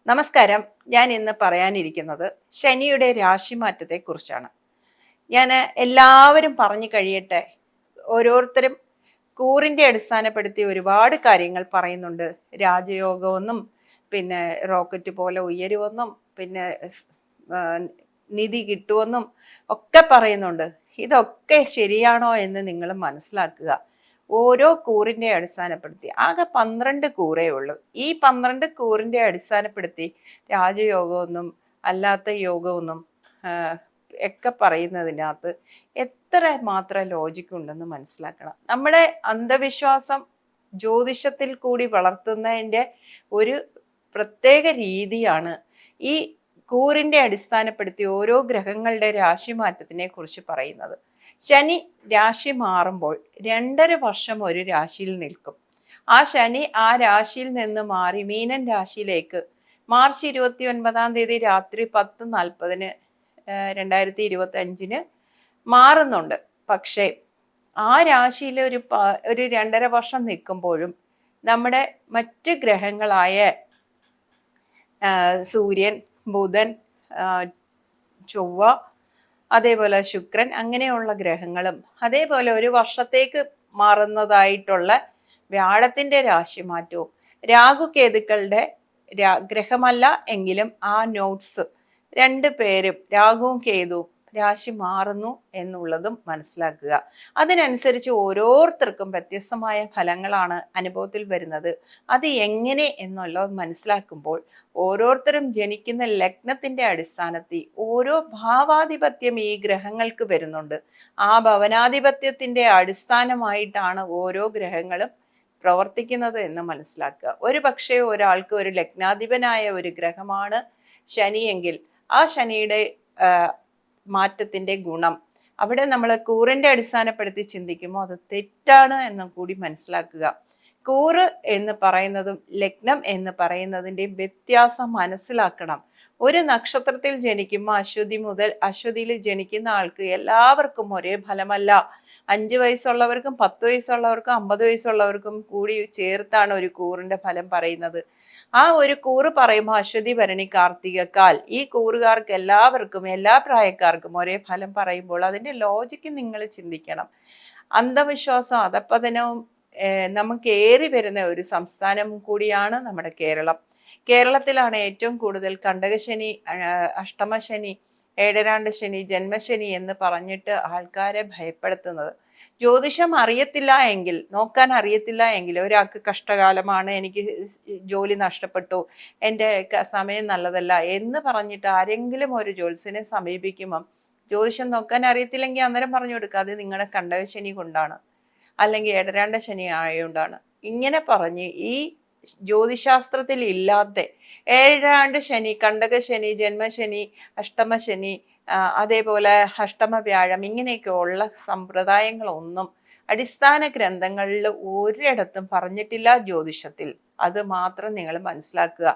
നമസ്കാരം. ഞാൻ ഇന്ന് പറയാനിരിക്കുന്നത് ശനിയുടെ രാശിമാറ്റത്തെക്കുറിച്ചാണ്. ഞാൻ എല്ലാവരും പറഞ്ഞു കഴിയട്ടെ. ഓരോരുത്തരും കൂറിൻ്റെ അടിസ്ഥാനപ്പെടുത്തി ഒരുപാട് കാര്യങ്ങൾ പറയുന്നുണ്ട്. രാജയോഗമെന്നും പിന്നെ റോക്കറ്റ് പോലെ ഉയരുമെന്നും പിന്നെ ആ, നിധി കിട്ടുമെന്നും ഒക്കെ പറയുന്നുണ്ട്. ഇതൊക്കെ ശരിയാണോ എന്ന് നിങ്ങൾ മനസ്സിലാക്കുക. ഓരോ കൂറിൻ്റെ അടിസ്ഥാനപ്പെടുത്തി ആകെ 12 കൂറേ ഉള്ളൂ. ഈ 12 കൂറിൻ്റെ അടിസ്ഥാനപ്പെടുത്തി രാജയോഗമൊന്നും അല്ലാത്ത യോഗമൊന്നും ഒക്കെ പറയുന്നതിനകത്ത് എത്ര മാത്രം ലോജിക്ക് ഉണ്ടെന്ന് മനസ്സിലാക്കണം. നമ്മുടെ അന്ധവിശ്വാസം ജ്യോതിഷത്തിൽ കൂടി വളർത്തുന്നതിൻ്റെ ഒരു പ്രത്യേക രീതിയാണ് ഈ കൂറിൻ്റെ അടിസ്ഥാനപ്പെടുത്തി ഓരോ ഗ്രഹങ്ങളുടെ രാശിമാറ്റത്തിനെ കുറിച്ച് പറയുന്നത്. ശനി രാശി മാറുമ്പോൾ 2.5 വർഷം ഒരു രാശിയിൽ നിൽക്കും. ആ ശനി ആ രാശിയിൽ നിന്ന് മാറി മീനൻ രാശിയിലേക്ക് മാർച്ച് 29 രാത്രി 10:40 2025 മാറുന്നുണ്ട്. പക്ഷേ ആ രാശിയിൽ ഒരു 2.5 വർഷം നിൽക്കുമ്പോഴും നമ്മുടെ മറ്റ് ഗ്രഹങ്ങളായ സൂര്യൻ, ബുധൻ, ചൊവ്വ, അതേപോലെ ശുക്രൻ, അങ്ങനെയുള്ള ഗ്രഹങ്ങളും അതേപോലെ ഒരു വർഷത്തേക്ക് മാറുന്നതായിട്ടുള്ള വ്യാഴത്തിൻ്റെ രാശിമാറ്റവും രാഹുകേതുക്കളുടെ ഗ്രഹമല്ല എങ്കിലും ആ നോട്ട്സ് 2 പേരും രാഹുവും കേതുവും രാശി മാറുന്നു എന്നുള്ളതും മനസ്സിലാക്കുക. അതിനനുസരിച്ച് ഓരോരുത്തർക്കും വ്യത്യസ്തമായ ഫലങ്ങളാണ് അനുഭവത്തിൽ വരുന്നത്. അത് എങ്ങനെ എന്നുള്ളത് മനസ്സിലാക്കുമ്പോൾ ഓരോരുത്തരും ജനിക്കുന്ന ലഗ്നത്തിൻ്റെ അടിസ്ഥാനത്തിൽ ഓരോ ഭാവാധിപത്യം ഈ ഗ്രഹങ്ങൾക്ക് വരുന്നുണ്ട്. ആ ഭവനാധിപത്യത്തിൻ്റെ അടിസ്ഥാനമായിട്ടാണ് ഓരോ ഗ്രഹങ്ങളും പ്രവർത്തിക്കുന്നത് എന്ന് മനസ്സിലാക്കുക. ഒരു പക്ഷേ ഒരാൾക്ക് ഒരു ലഗ്നാധിപനായ ഒരു ഗ്രഹമാണ് ശനിയെങ്കിൽ ആ ശനിയുടെ മാറ്റത്തിൻ്റെ ഗുണം അവിടെ നമ്മൾ കൂറിൻ്റെ അടിസ്ഥാനപ്പെടുത്തി ചിന്തിക്കുമ്പോൾ അത് തെറ്റാണ് എന്നും കൂടി മനസ്സിലാക്കുക. കൂറ് എന്ന് പറയുന്നതും ലഗ്നം എന്ന് പറയുന്നതിൻ്റെ വ്യത്യാസം മനസ്സിലാക്കണം. ഒരു നക്ഷത്രത്തിൽ ജനിക്കുമ്പോൾ അശ്വതിയിൽ ജനിക്കുന്ന ആൾക്ക് എല്ലാവർക്കും ഒരേ ഫലമല്ല. 5 വയസ്സുള്ളവർക്കും 10 വയസ്സുള്ളവർക്കും 50 വയസ്സുള്ളവർക്കും കൂടി ചേർത്താണ് ഒരു കൂറിൻ്റെ ഫലം പറയുന്നത്. ആ ഒരു കൂറ് പറയുമ്പോൾ അശ്വതി, ഭരണി, കാർത്തികക്കാൽ ഈ കൂറുകാർക്ക് എല്ലാവർക്കും എല്ലാ പ്രായക്കാർക്കും ഒരേ ഫലം പറയുമ്പോൾ അതിൻ്റെ ലോജിക്ക് നിങ്ങൾ ചിന്തിക്കണം. അന്ധവിശ്വാസം അധപ്പതനവും നമുക്ക് ഏറി വരുന്ന ഒരു സംസ്ഥാനം കൂടിയാണ് നമ്മുടെ കേരളം. കേരളത്തിലാണ് ഏറ്റവും കൂടുതൽ കണ്ടകശനി, അഷ്ടമശനി, ഏഴരാണ്ട് ശനി, ജന്മശനി എന്ന് പറഞ്ഞിട്ട് ആൾക്കാരെ ഭയപ്പെടുത്തുന്നത്. ജ്യോതിഷം അറിയത്തില്ല എങ്കിൽ, നോക്കാൻ അറിയത്തില്ല എങ്കിൽ, ഒരാൾക്ക് കഷ്ടകാലമാണ്, എനിക്ക് ജോലി നഷ്ടപ്പെട്ടു, എൻ്റെ സമയം നല്ലതല്ല എന്ന് പറഞ്ഞിട്ട് ആരെങ്കിലും ഒരു ജ്യോത്സ്യനെ സമീപിക്കുമ്പം ജ്യോതിഷം നോക്കാൻ അറിയത്തില്ലെങ്കിൽ അന്നേരം പറഞ്ഞു കൊടുക്കുക അത് നിങ്ങളുടെ കണ്ടകശനി കൊണ്ടാണ്, അല്ലെങ്കിൽ ഏഴരാണ്ട ശനി ആയതുകൊണ്ടാണ്. ഇങ്ങനെ പറഞ്ഞ് ഈ ജ്യോതിശാസ്ത്രത്തിൽ ഇല്ലാത്ത ഏഴാണ്ട് ശനി, കണ്ടകശനി, ജന്മശനി, അഷ്ടമശനി, അതേപോലെ അഷ്ടമ വ്യാഴം, ഇങ്ങനെയൊക്കെ ഉള്ള സമ്പ്രദായങ്ങളൊന്നും അടിസ്ഥാന ഗ്രന്ഥങ്ങളിൽ ഒരിടത്തും പറഞ്ഞിട്ടില്ല ജ്യോതിഷത്തിൽ. അത് മാത്രം നിങ്ങൾ മനസ്സിലാക്കുക.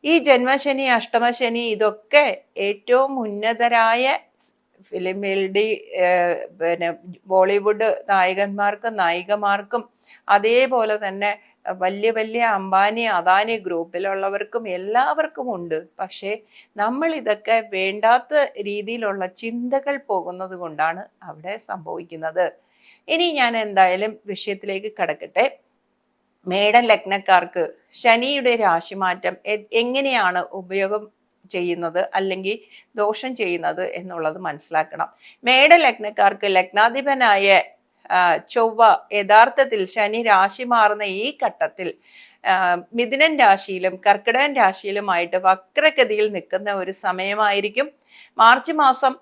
ഈ ജന്മശനി, അഷ്ടമശനി ഇതൊക്കെ ഏറ്റവും ഉന്നതരായ ഫിലിമിൽഡി പിന്നെ ബോളിവുഡ് നായകന്മാർക്കും നായികമാർക്കും അതേപോലെ തന്നെ വലിയ വലിയ അംബാനി, അദാനി ഗ്രൂപ്പിലുള്ളവർക്കും എല്ലാവർക്കും ഉണ്ട്. പക്ഷേ നമ്മൾ ഇതൊക്കെ വേണ്ടാത്ത രീതിയിലുള്ള ചിന്തകൾ പോകുന്നത് കൊണ്ടാണ് അവിടെ സംഭവിക്കുന്നത്. ഇനി ഞാൻ എന്തായാലും വിഷയത്തിലേക്ക് കടക്കട്ടെ. മേടൻ ലഗ്നക്കാർക്ക് ശനിയുടെ രാശിമാറ്റം എങ്ങനെയാണ് ഉപയോഗം ചെയ്യുന്നത് അല്ലെങ്കിൽ ദോഷം ചെയ്യുന്നത് എന്നുള്ളത് മനസ്സിലാക്കണം. മേട ലഗ്നക്കാർക്ക് ലഗ്നാധിപനായ ചൊവ്വ യഥാർത്ഥത്തിൽ ശനി രാശി മാറുന്ന ഈ ഘട്ടത്തിൽ മിഥുനൻ രാശിയിലും കർക്കിടകൻ രാശിയിലുമായിട്ട് വക്രഗതിയിൽ നിൽക്കുന്ന ഒരു സമയമായിരിക്കും. മാർച്ച് മാസം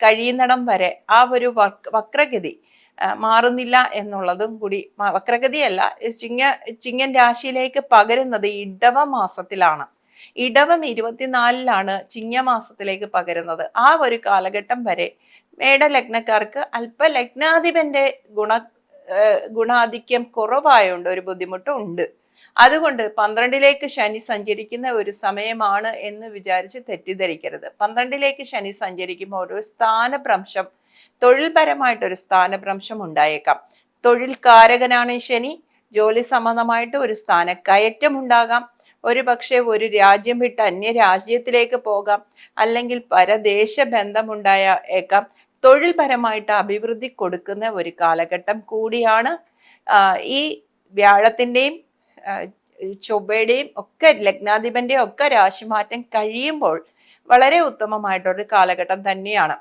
കഴിയുന്നിടം വരെ ആ ഒരു വക്രഗതി മാറുന്നില്ല എന്നുള്ളതും കൂടി. വക്രഗതിയല്ല, ചിങ്ങൻ രാശിയിലേക്ക് പകരുന്നത് ഇടവ മാസത്തിലാണ്. ഇടവം 24-ലാണ് ചിങ്ങമാസത്തിലേക്ക് പകരുന്നത്. ആ ഒരു കാലഘട്ടം വരെ മേടലഗ്നക്കാർക്ക് അല്പ ലഗ്നാധിപന്റെ ഗുണാധിക്യം കുറവായോണ്ട് ഒരു ബുദ്ധിമുട്ടും ഉണ്ട്. അതുകൊണ്ട് 12ലേക്ക് ശനി സഞ്ചരിക്കുന്ന ഒരു സമയമാണ് എന്ന് വിചാരിച്ച് തെറ്റിദ്ധരിക്കരുത്. 12ലേക്ക് ശനി സഞ്ചരിക്കുമ്പോൾ ഒരു സ്ഥാനഭ്രംശം, തൊഴിൽപരമായിട്ടൊരു സ്ഥാനഭ്രംശം ഉണ്ടായേക്കാം. തൊഴിൽ കാരകനാണ് ശനി. ജോലി സംബന്ധമായിട്ട് ഒരു സ്ഥാനക്കയറ്റം ഉണ്ടാകാം, ഒരു പക്ഷേ ഒരു രാജ്യം വിട്ട് അന്യ രാജ്യത്തിലേക്ക് പോകാം, അല്ലെങ്കിൽ പരദേശ ബന്ധമുണ്ടായേക്കാം. തൊഴിൽപരമായിട്ട് അഭിവൃദ്ധി കൊടുക്കുന്ന ഒരു കാലഘട്ടം കൂടിയാണ്. ഈ വ്യാഴത്തിൻ്റെയും ചൊവ്വയുടെയും ഒക്കെ ലഗ്നാധിപന്റെയും ഒക്കെ രാശിമാറ്റം കഴിയുമ്പോൾ വളരെ ഉത്തമമായിട്ടൊരു കാലഘട്ടം തന്നെയാണ്.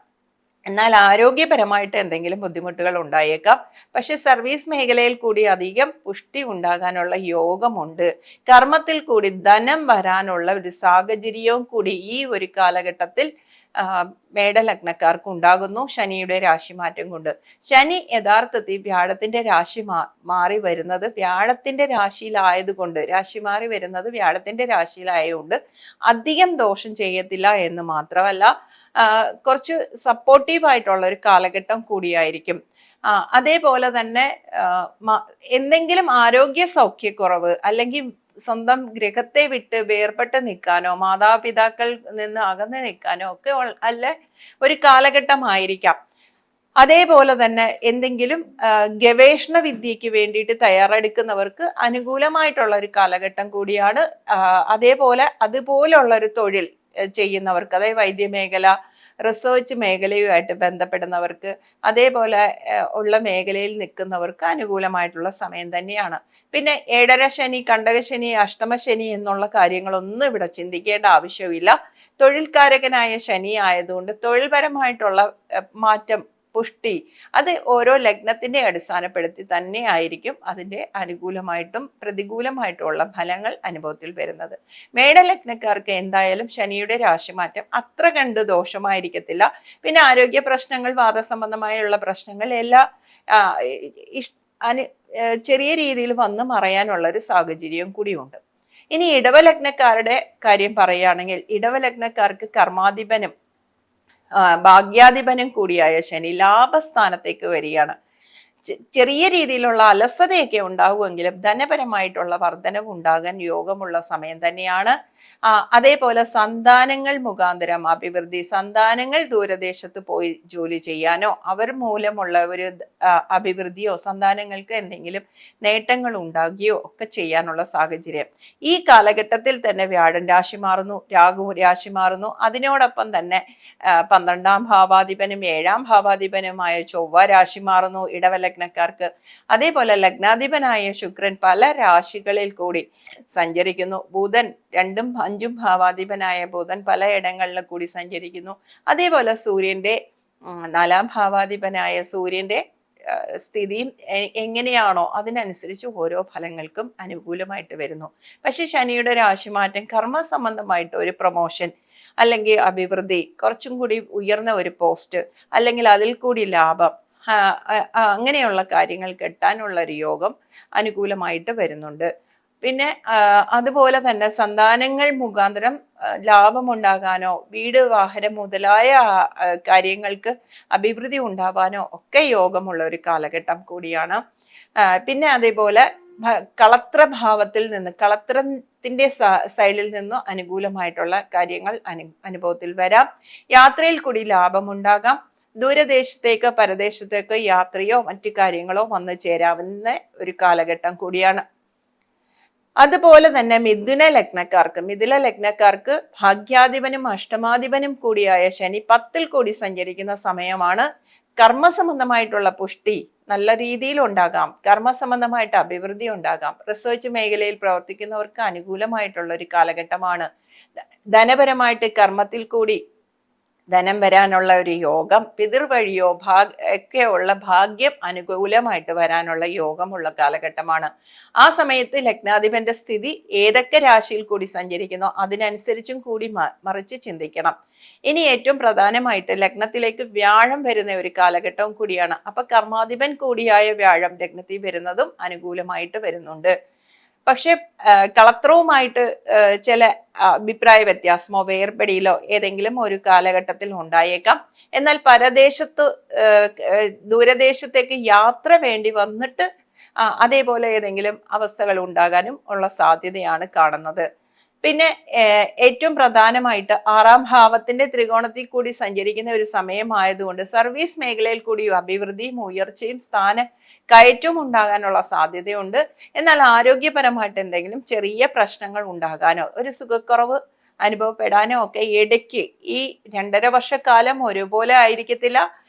എന്നാൽ ആരോഗ്യപരമായിട്ട് എന്തെങ്കിലും ബുദ്ധിമുട്ടുകൾ ഉണ്ടായേക്കാം. പക്ഷെ സർവീസ് മേഖലയിൽ കൂടി അധികം പുഷ്ടി ഉണ്ടാകാനുള്ള യോഗമുണ്ട്. കർമ്മത്തിൽ കൂടി ധനം വരാനുള്ള ഒരു സാഹചര്യവും കൂടി ഈ ഒരു കാലഘട്ടത്തിൽ മേടലഗ്നക്കാർക്ക് ഉണ്ടാകുന്നു ശനിയുടെ രാശിമാറ്റം കൊണ്ട്. ശനി യഥാർത്ഥത്തിൽ വ്യാഴത്തിന്റെ രാശി മാറി വരുന്നത് വ്യാഴത്തിന്റെ രാശിയിലായതുകൊണ്ട്, രാശി മാറി വരുന്നത് വ്യാഴത്തിന്റെ രാശിയിലായതുകൊണ്ട് അധികം ദോഷം ചെയ്യത്തില്ല എന്ന് മാത്രമല്ല, കുറച്ച് സപ്പോർട്ടീവായിട്ടുള്ള ഒരു കാലഘട്ടം കൂടിയായിരിക്കും. അതേപോലെ തന്നെ എന്തെങ്കിലും ആരോഗ്യ സൗഖ്യക്കുറവ് അല്ലെങ്കിൽ സ്വന്തം ഗൃഹത്തെ വിട്ട് വേർപെട്ട് നിൽക്കാനോ മാതാപിതാക്കൾ നിന്ന് അകന്ന് നിൽക്കാനോ ഒക്കെ അല്ല ഒരു കാലഘട്ടമായിരിക്കാം. അതേപോലെ തന്നെ എന്തെങ്കിലും ഗവേഷണ വിദ്യയ്ക്ക് വേണ്ടിയിട്ട് തയ്യാറെടുക്കുന്നവർക്ക് അനുകൂലമായിട്ടുള്ള ഒരു കാലഘട്ടം കൂടിയാണ്. അതുപോലുള്ള ഒരു തൊഴിൽ ചെയ്യുന്നവർക്ക്, അതായത് വൈദ്യമേഖല, റിസർച്ച് മേഖലയുമായിട്ട് ബന്ധപ്പെടുന്നവർക്ക്, അതേപോലെ ഉള്ള മേഖലയിൽ നിൽക്കുന്നവർക്ക് അനുകൂലമായിട്ടുള്ള സമയം തന്നെയാണ്. പിന്നെ ഏഴര ശനി, കണ്ടകശനി, അഷ്ടമശനി എന്നുള്ള കാര്യങ്ങളൊന്നും ഇവിടെ ചിന്തിക്കേണ്ട ആവശ്യമില്ല. തൊഴിൽക്കാരകനായ ശനി ആയതുകൊണ്ട് തൊഴിൽപരമായിട്ടുള്ള മാറ്റം, പുഷ്ടി, അത് ഓരോ ലഗ്നത്തിന്റെ അടിസ്ഥാനപ്പെടുത്തി തന്നെ ആയിരിക്കും അതിന്റെ അനുകൂലമായിട്ടും പ്രതികൂലമായിട്ടുള്ള ഫലങ്ങൾ അനുഭവത്തിൽ വരുന്നത്. മേടലഗ്നക്കാർക്ക് എന്തായാലും ശനിയുടെ രാശിമാറ്റം അത്ര കണ്ട് ദോഷമായിരിക്കത്തില്ല. പിന്നെ ആരോഗ്യ പ്രശ്നങ്ങൾ, വാദസംബന്ധമായുള്ള പ്രശ്നങ്ങൾ എല്ലാം ചെറിയ രീതിയിൽ വന്ന് മറയാനുള്ള ഒരു സാഹചര്യവും കൂടിയുണ്ട്. ഇനി ഇടവലഗ്നക്കാരുടെ കാര്യം പറയുകയാണെങ്കിൽ, ഇടവലഗ്നക്കാർക്ക് കർമാധിപനും ഭാഗ്യാധിപനും കൂടിയായ ശനി ലാഭസ്ഥാനത്തേക്ക് വരികയാണ്. ചെറിയ രീതിയിലുള്ള അലസതയൊക്കെ ഉണ്ടാവുമെങ്കിലും ധനപരമായിട്ടുള്ള വർധനവ് ഉണ്ടാകാൻ യോഗമുള്ള സമയം തന്നെയാണ്. അതേപോലെ സന്താനങ്ങൾ മുഖാന്തരം അഭിവൃദ്ധി, സന്താനങ്ങൾ ദൂരദേശത്ത് പോയി ജോലി ചെയ്യാനോ അവർ മൂലമുള്ള ഒരു അഭിവൃദ്ധിയോ സന്താനങ്ങൾക്ക് എന്തെങ്കിലും നേട്ടങ്ങൾ ഉണ്ടാകുകയോ ഒക്കെ ചെയ്യാനുള്ള സാഹചര്യം ഈ കാലഘട്ടത്തിൽ തന്നെ വ്യാഴൻ രാശി മാറുന്നു, രാഹു രാശി മാറുന്നു. അതിനോടൊപ്പം തന്നെ 12ാം ഭാവാധിപനും 7ാം ഭാവാധിപനുമായ ചൊവ്വ രാശി മാറുന്നു ഇടവലഗ്നക്കാർക്ക്. അതേപോലെ ലഗ്നാധിപനായ ശുക്രൻ പല രാശികളിൽ കൂടി സഞ്ചരിക്കുന്നു. ബുധൻ 2ഉം 5ഉം ഭാവാധിപനായ ബുധൻ പലയിടങ്ങളിൽ കൂടി സഞ്ചരിക്കുന്നു. അതേപോലെ സൂര്യന്റെ 4ാം ഭാവാധിപനായ സൂര്യന്റെ സ്ഥിതിയും എങ്ങനെയാണോ അതിനനുസരിച്ച് ഓരോ ഫലങ്ങൾക്കും അനുകൂലമായിട്ട് വരുന്നു. പക്ഷെ ശനിയുടെ രാശിമാറ്റം കർമ്മ സംബന്ധമായിട്ട് ഒരു പ്രൊമോഷൻ അല്ലെങ്കിൽ അഭിവൃദ്ധി, കുറച്ചും കൂടി ഉയർന്ന ഒരു പോസ്റ്റ്, അല്ലെങ്കിൽ അതിൽ കൂടി ലാഭം, അങ്ങനെയുള്ള കാര്യങ്ങൾ കിട്ടാനുള്ള ഒരു യോഗം അനുകൂലമായിട്ട് വരുന്നുണ്ട്. പിന്നെ അതുപോലെ തന്നെ സന്താനങ്ങൾ മുഖാന്തരം ലാഭമുണ്ടാകാനോ വീട്, വാഹനം മുതലായ കാര്യങ്ങൾക്ക് അഭിവൃദ്ധി ഉണ്ടാവാനോ ഒക്കെ യോഗമുള്ള ഒരു കാലഘട്ടം കൂടിയാണ്. പിന്നെ അതേപോലെ കളത്രഭാവത്തിൽ നിന്ന്, കളത്രത്തിന്റെ സൈഡിൽ നിന്നും അനുകൂലമായിട്ടുള്ള കാര്യങ്ങൾ അനുഭവത്തിൽ വരാം. യാത്രയിൽ കൂടി ലാഭമുണ്ടാകാം. ദൂരദേശത്തേക്ക് പരദേശത്തേക്ക് യാത്രയോ മറ്റു കാര്യങ്ങളോ വന്നു ചേരാവുന്ന ഒരു കാലഘട്ടം കൂടിയാണ്. അതുപോലെ തന്നെ മിഥുന ലഗ്നക്കാർക്ക് ഭാഗ്യാധിപനും അഷ്ടമാധിപനും കൂടിയായ ശനി 10ൽ കൂടി സഞ്ചരിക്കുന്ന സമയമാണ്. കർമ്മസംബന്ധമായിട്ടുള്ള പുഷ്ടി നല്ല രീതിയിൽ ഉണ്ടാകാം, കർമ്മസംബന്ധമായിട്ട് അഭിവൃദ്ധി ഉണ്ടാകാം. റിസർച്ച് മേഖലയിൽ പ്രവർത്തിക്കുന്നവർക്ക് അനുകൂലമായിട്ടുള്ള ഒരു കാലഘട്ടമാണ്. ധനപരമായിട്ട് കർമ്മത്തിൽ കൂടി ധനം വരാനുള്ള ഒരു യോഗം, പിതൃവഴിയോ ഒക്കെയുള്ള ഭാഗ്യം അനുകൂലമായിട്ട് വരാനുള്ള യോഗമുള്ള കാലഘട്ടമാണ്. ആ സമയത്ത് ലഗ്നാധിപന്റെ സ്ഥിതി ഏതൊക്കെ രാശിയിൽ കൂടി സഞ്ചരിക്കുന്നോ അതിനനുസരിച്ചും കൂടി മറിച്ച് ചിന്തിക്കണം. ഇനി ഏറ്റവും പ്രധാനമായിട്ട് ലഗ്നത്തിലേക്ക് വ്യാഴം വരുന്ന ഒരു കാലഘട്ടവും കൂടിയാണ്. അപ്പൊ കർമാധിപൻ കൂടിയായ വ്യാഴം ലഗ്നത്തിൽ വരുന്നതും അനുകൂലമായിട്ട് വരുന്നുണ്ട്. പക്ഷെ കളത്രവുമായിട്ട് ചില അഭിപ്രായ വ്യത്യാസമോ വേർപെടിയിലോ ഏതെങ്കിലും ഒരു കാലഘട്ടത്തിൽ ഉണ്ടായേക്കാം. എന്നാൽ ദൂരദേശത്തേക്ക് യാത്ര വേണ്ടി വന്നിട്ട് അതേപോലെ ഏതെങ്കിലും അവസ്ഥകൾ ഉണ്ടാകാനും ഉള്ള സാധ്യതയാണ് കാണുന്നത്. പിന്നെ ഏറ്റവും പ്രധാനമായിട്ട് 6-ാം ഭാവത്തിന്റെ ത്രികോണത്തിൽ കൂടി സഞ്ചരിക്കുന്ന ഒരു സമയമായതുകൊണ്ട് സർവീസ് മേഖലയിൽ കൂടി അഭിവൃദ്ധിയും ഉയർച്ചയും സ്ഥാന കയറ്റവും ഉണ്ടാകാനുള്ള സാധ്യതയുണ്ട്. എന്നാൽ ആരോഗ്യപരമായിട്ട് എന്തെങ്കിലും ചെറിയ പ്രശ്നങ്ങൾ ഉണ്ടാകാനോ ഒരു സുഖക്കുറവ് അനുഭവപ്പെടാനോ ഒക്കെ ഇടയ്ക്ക് ഈ 2.5 വർഷക്കാലം ഒരുപോലെ ആയിരിക്കത്തില്ല.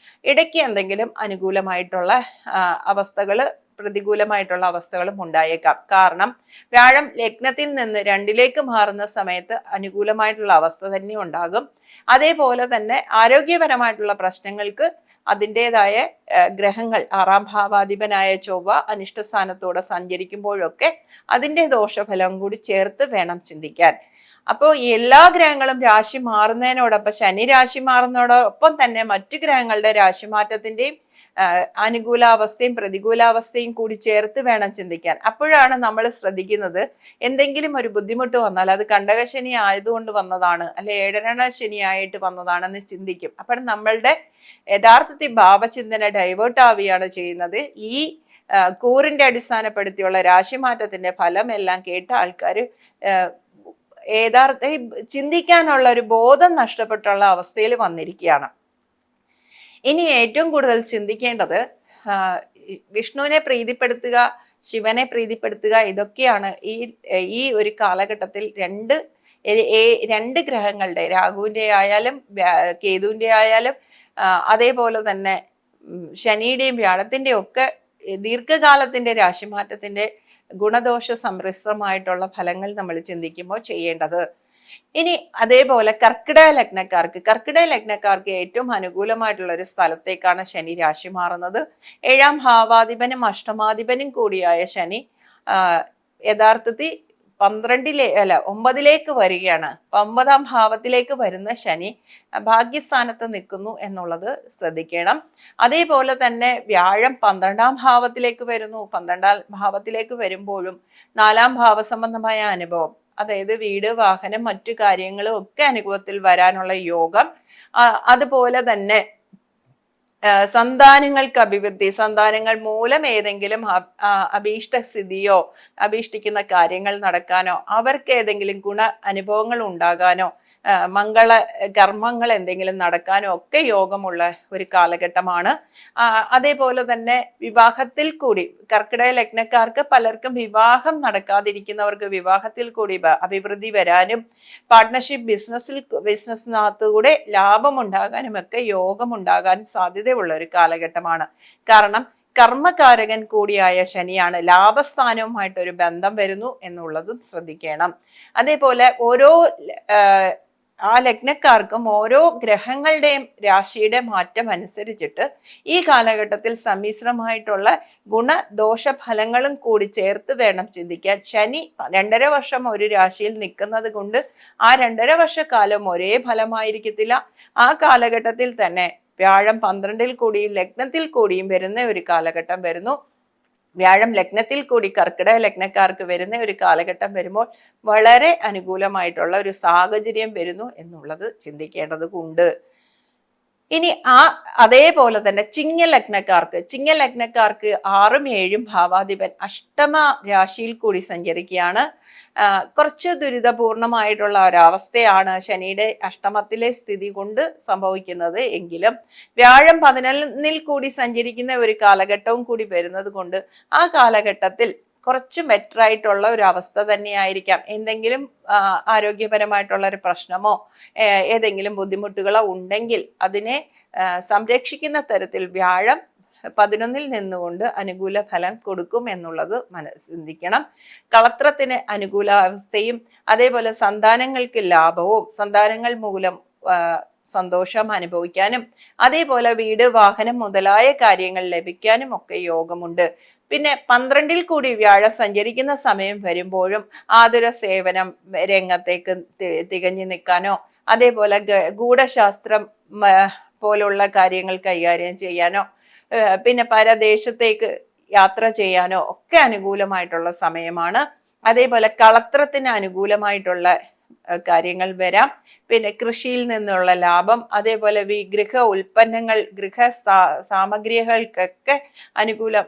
ഇടയ്ക്ക് എന്തെങ്കിലും അനുകൂലമായിട്ടുള്ള അവസ്ഥകൾ പ്രതികൂലമായിട്ടുള്ള അവസ്ഥകളും ഉണ്ടായേക്കാം. കാരണം വ്യാഴം ലഗ്നത്തിൽ നിന്ന് 2ലേക്ക് മാറുന്ന സമയത്ത് അനുകൂലമായിട്ടുള്ള അവസ്ഥ തന്നെ ഉണ്ടാകും. അതേപോലെ തന്നെ ആരോഗ്യപരമായിട്ടുള്ള പ്രശ്നങ്ങൾക്ക് അതിൻ്റെതായ ഗ്രഹങ്ങൾ 6-ാം ഭാവാധിപനായ ചൊവ്വ അനിഷ്ടസ്ഥാനത്തോടെ സഞ്ചരിക്കുമ്പോഴൊക്കെ അതിൻ്റെ ദോഷഫലം കൂടി ചേർത്ത് വേണം ചിന്തിക്കാൻ. അപ്പോൾ എല്ലാ ഗ്രഹങ്ങളും രാശി മാറുന്നതിനോടൊപ്പം ശനി രാശി മാറുന്നതോടൊപ്പം തന്നെ മറ്റു ഗ്രഹങ്ങളുടെ രാശിമാറ്റത്തിന്റെയും അനുകൂലാവസ്ഥയും പ്രതികൂലാവസ്ഥയും കൂടി ചേർത്ത് വേണം ചിന്തിക്കാൻ. അപ്പോഴാണ് നമ്മൾ ശ്രദ്ധിക്കുന്നത് എന്തെങ്കിലും ഒരു ബുദ്ധിമുട്ട് വന്നാൽ അത് കണ്ടകശനി ആയതുകൊണ്ട് വന്നതാണ്, അല്ലെ ഏഴരണ ശനിയായിട്ട് വന്നതാണെന്ന് ചിന്തിക്കും. അപ്പോൾ നമ്മളുടെ യഥാർത്ഥത്തിൽ ഭാവചിന്തന ഡൈവേർട്ട് ആവുകയാണ് ചെയ്യുന്നത്. ഈ കൂറിന്റെ അടിസ്ഥാനപ്പെടുത്തിയുള്ള രാശിമാറ്റത്തിന്റെ ഫലം എല്ലാം കേട്ട ആൾക്കാർ യഥാർത്ഥ ചിന്തിക്കാനുള്ള ഒരു ബോധം നഷ്ടപ്പെട്ടുള്ള അവസ്ഥയിൽ വന്നിരിക്കുകയാണ്. ഇനി ഏറ്റവും കൂടുതൽ ചിന്തിക്കേണ്ടത് വിഷ്ണുവിനെ പ്രീതിപ്പെടുത്തുക, ശിവനെ പ്രീതിപ്പെടുത്തുക, ഇതൊക്കെയാണ് ഈ ഒരു കാലഘട്ടത്തിൽ രണ്ട് ഗ്രഹങ്ങളുടെ, രാഹുവിൻ്റെ ആയാലും കേതുവിൻ്റെ ആയാലും അതേപോലെ തന്നെ ശനിയുടെയും വ്യാഴത്തിൻ്റെയും ഒക്കെ ദീർഘകാലത്തിന്റെ രാശിമാറ്റത്തിന്റെ ഗുണദോഷ സമ്മിശ്രമായിട്ടുള്ള ഫലങ്ങൾ നമ്മൾ ചിന്തിക്കുമ്പോൾ ചെയ്യേണ്ടത്. ഇനി അതേപോലെ കർക്കിടക ലഗ്നക്കാർക്ക് ഏറ്റവും അനുകൂലമായിട്ടുള്ള ഒരു സ്ഥലത്തേക്കാണ് ശനി രാശി മാറുന്നത്. 7-ാം ഭാവാധിപനും അഷ്ടമാധിപനും കൂടിയായ ശനി യഥാർത്ഥത്തിൽ 9ലേക്ക് വരികയാണ്. 9-ാം ഭാവത്തിലേക്ക് വരുന്ന ശനി ഭാഗ്യസ്ഥാനത്ത് നിൽക്കുന്നു എന്നുള്ളത് ശ്രദ്ധിക്കണം. അതേപോലെ തന്നെ വ്യാഴം 12-ാം ഭാവത്തിലേക്ക് വരുന്നു. 12-ാം ഭാവത്തിലേക്ക് വരുമ്പോഴും 4-ാം ഭാവസംബന്ധമായ അനുഭവം, അതായത് വീട്, വാഹനം, മറ്റു കാര്യങ്ങളും ഒക്കെ അനുഭവത്തിൽ വരാനുള്ള യോഗം. അതുപോലെ തന്നെ സന്താനങ്ങൾക്ക് അഭിവൃദ്ധി, സന്താനങ്ങൾ മൂലം ഏതെങ്കിലും അഭീഷ്ടസ്ഥിതിയോ അഭീഷ്ടിക്കുന്ന കാര്യങ്ങൾ നടക്കാനോ അവർക്ക് ഏതെങ്കിലും ഗുണ അനുഭവങ്ങൾ ഉണ്ടാകാനോ മംഗള കർമ്മങ്ങൾ എന്തെങ്കിലും നടക്കാനോ ഒക്കെ യോഗമുള്ള ഒരു കാലഘട്ടമാണ്. അതേപോലെ തന്നെ വിവാഹത്തിൽ കൂടി കർക്കിടക ലഗ്നക്കാർക്ക് പലർക്കും വിവാഹം നടക്കാതിരിക്കുന്നവർക്ക് വിവാഹത്തിൽ കൂടി അഭിവൃദ്ധി വരാനും പാർട്ട്ണർഷിപ്പ് ബിസിനസ്സിനകത്തുകൂടെ ലാഭം ഉണ്ടാകാനും ഒക്കെ യോഗം ഉണ്ടാകാൻ സാധ്യതയുള്ള ഒരു കാലഘട്ടമാണ്. കാരണം കർമ്മകാരകൻ കൂടിയായ ശനിയാണ്. ലാഭസ്ഥാനവുമായിട്ട് ഒരു ബന്ധം വരുന്നു എന്നുള്ളതും ശ്രദ്ധിക്കണം. അതേപോലെ ഓരോ ലഗ്നക്കാർക്കും ഓരോ ഗ്രഹങ്ങളുടെയും രാശിയുടെ മാറ്റം അനുസരിച്ചിട്ട് ഈ കാലഘട്ടത്തിൽ സമ്മിശ്രമായിട്ടുള്ള ഗുണദോഷ ഫലങ്ങളും കൂടി ചേർത്ത് വേണം ചിന്തിക്കാൻ. ശനി 2.5 വർഷം ഒരു രാശിയിൽ നിൽക്കുന്നത് കൊണ്ട് ആ 2.5 വർഷക്കാലം ഒരേ ഫലമായിരിക്കത്തില്ല. ആ കാലഘട്ടത്തിൽ തന്നെ വ്യാഴം 12-ൽ കൂടിയും ലഗ്നത്തിൽ കൂടിയും വരുന്ന ഒരു കാലഘട്ടം വരുന്നു. വ്യാഴം ലഗ്നത്തിൽ കൂടി കർക്കിടക ലഗ്നക്കാർക്ക് വരുന്ന ഒരു കാലഘട്ടം വരുമ്പോൾ വളരെ അനുകൂലമായിട്ടുള്ള ഒരു സാഹചര്യം വരുന്നു എന്നുള്ളത് ചിന്തിക്കേണ്ടത് കൊണ്ട്. ഇനി അതേപോലെ തന്നെ ചിങ്ങലഗ്നക്കാർക്ക് 6-ഉം 7-ഉം ഭാവാധിപൻ അഷ്ടമ രാശിയിൽ കൂടി സഞ്ചരിക്കുകയാണ്. കുറച്ച് ദുരിതപൂർണമായിട്ടുള്ള ഒരവസ്ഥയാണ് ശനിയുടെ അഷ്ടമത്തിലെ സ്ഥിതി കൊണ്ട് സംഭവിക്കുന്നത്. എങ്കിലും വ്യാഴം 11-ൽ കൂടി സഞ്ചരിക്കുന്ന ഒരു കാലഘട്ടവും കൂടി വരുന്നത് കൊണ്ട് ആ കാലഘട്ടത്തിൽ കുറച്ച് ബെറ്റർ ആയിട്ടുള്ള ഒരു അവസ്ഥ തന്നെയായിരിക്കാം. എന്തെങ്കിലും ആരോഗ്യപരമായിട്ടുള്ള ഒരു പ്രശ്നമോ ഏതെങ്കിലും ബുദ്ധിമുട്ടുകളോ ഉണ്ടെങ്കിൽ അതിനെ സംരക്ഷിക്കുന്ന തരത്തിൽ വ്യാഴം 11-ൽ നിന്നുകൊണ്ട് അനുകൂല ഫലം കൊടുക്കും എന്നുള്ളത് ചിന്തിക്കണം. കളത്രത്തിന് അനുകൂല അവസ്ഥയും അതേപോലെ സന്താനങ്ങൾക്ക് ലാഭവും സന്താനങ്ങൾ മൂലം സന്തോഷം അനുഭവിക്കാനും അതേപോലെ വീട്, വാഹനം മുതലായ കാര്യങ്ങൾ ലഭിക്കാനും ഒക്കെ യോഗമുണ്ട്. പിന്നെ 12-ൽ കൂടി വ്യാഴം സഞ്ചരിക്കുന്ന സമയം വരുമ്പോഴും ആതുര സേവനം രംഗത്തേക്ക് തികഞ്ഞു നിൽക്കാനോ അതേപോലെ ഗൂഢശാസ്ത്രം പോലുള്ള കാര്യങ്ങൾ കൈകാര്യം ചെയ്യാനോ പിന്നെ പരദേശത്തേക്ക് യാത്ര ചെയ്യാനോ ഒക്കെ അനുകൂലമായിട്ടുള്ള സമയമാണ്. അതേപോലെ കളത്രത്തിന് അനുകൂലമായിട്ടുള്ള കാര്യങ്ങൾ വരാം. പിന്നെ കൃഷിയിൽ നിന്നുള്ള ലാഭം, അതേപോലെ ഗൃഹ ഉൽപ്പന്നങ്ങൾ, ഗൃഹ സാമഗ്രികൾക്കൊക്കെ അനുകൂലം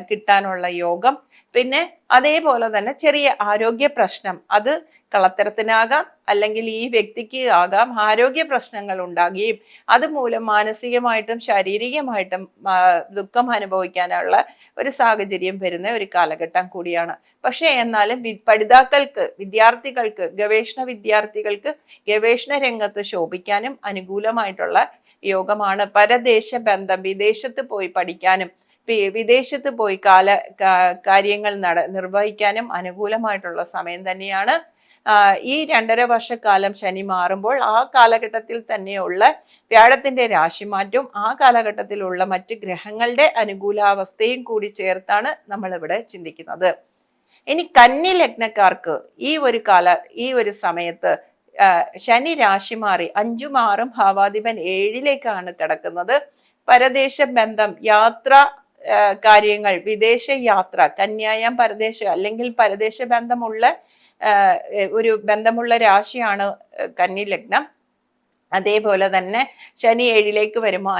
കിട്ടാനുള്ള യോഗം. പിന്നെ അതേപോലെ തന്നെ ചെറിയ ആരോഗ്യ പ്രശ്നം, അത് കളത്തരത്തിനാകാം അല്ലെങ്കിൽ ഈ വ്യക്തിക്ക് ആകാം, ആരോഗ്യ പ്രശ്നങ്ങൾ ഉണ്ടാകുകയും അതുമൂലം മാനസികമായിട്ടും ശാരീരികമായിട്ടും ദുഃഖം അനുഭവിക്കാനുള്ള ഒരു സാഹചര്യം വരുന്ന ഒരു കാലഘട്ടം കൂടിയാണ്. പക്ഷെ എന്നാലും പഠിതാക്കൾക്ക്, വിദ്യാർത്ഥികൾക്ക്, ഗവേഷണ വിദ്യാർത്ഥികൾക്ക് ഗവേഷണ രംഗത്ത് ശോഭിക്കാനും അനുകൂലമായിട്ടുള്ള യോഗമാണ്. പരദേശ ബന്ധം, വിദേശത്ത് പോയി പഠിക്കാനും വിദേശത്ത് പോയി കാര്യങ്ങൾ നിർവഹിക്കാനും അനുകൂലമായിട്ടുള്ള സമയം തന്നെയാണ്. ഈ 2.5 വർഷക്കാലം ശനി മാറുമ്പോൾ ആ കാലഘട്ടത്തിൽ തന്നെയുള്ള വ്യാഴത്തിന്റെ രാശിമാറ്റവും ആ കാലഘട്ടത്തിലുള്ള മറ്റ് ഗ്രഹങ്ങളുടെ അനുകൂലാവസ്ഥയും കൂടി ചേർത്താണ് നമ്മളിവിടെ ചിന്തിക്കുന്നത്. ഇനി കന്നി ലഗ്നക്കാർക്ക് ഈ ഒരു സമയത്ത് ശനി രാശി മാറി 5ഉം 6ഉം ഭാവാധിപൻ 7ലേക്കാണ് കിടക്കുന്നത്. പരദേശ ബന്ധം, യാത്ര കാര്യങ്ങൾ, വിദേശ യാത്ര, കന്യായം പരദേശ അല്ലെങ്കിൽ പരദേശ ബന്ധമുള്ള രാശിയാണ് കന്നി ലഗ്നം. അതേപോലെ തന്നെ ശനി 7ലേക്ക് വരുമ്പോൾ